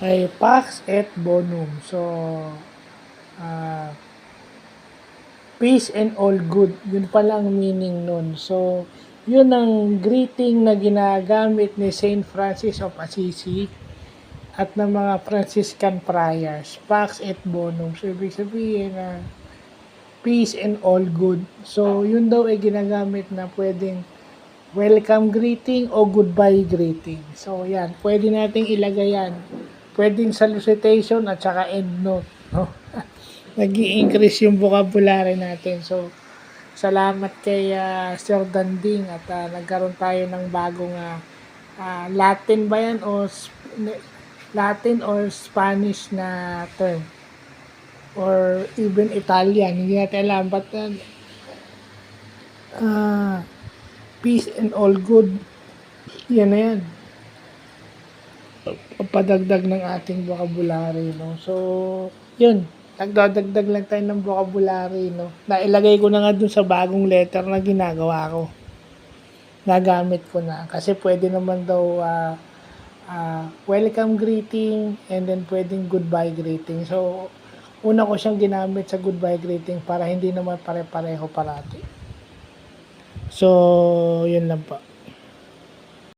ay Pax et Bonum. So, ah, peace and all good. Yun pala ang meaning nun. So, yun ang greeting na ginagamit ni Saint Francis of Assisi at ng mga Franciscan friars. Pax et Bonum. So, ibig sabihin na peace and all good. So, yun daw ay ginagamit na pwedeng welcome greeting o goodbye greeting. So, yan. Pwede nating ilagay yan. Pwedeng salutation at saka end note. No? Nag-i-increase yung vocabulary natin. So, salamat kay Sir Danding at nagkaroon tayo ng bagong Latin ba yan o Latin or Spanish na term or even Italian, hindi natin alam, but peace and all good, yan na yan, padagdag ng ating vocabulary, no? So, yun, nagdadagdag lang tayo ng vocabulary, no? Nailagay ko na nga dun sa bagong letter na ginagawa ko. Nagamit ko na. Kasi pwede naman daw welcome greeting and then pwedeng goodbye greeting. So, una ko siyang ginamit sa goodbye greeting para hindi naman pare-pareho parati. So, yun lang po.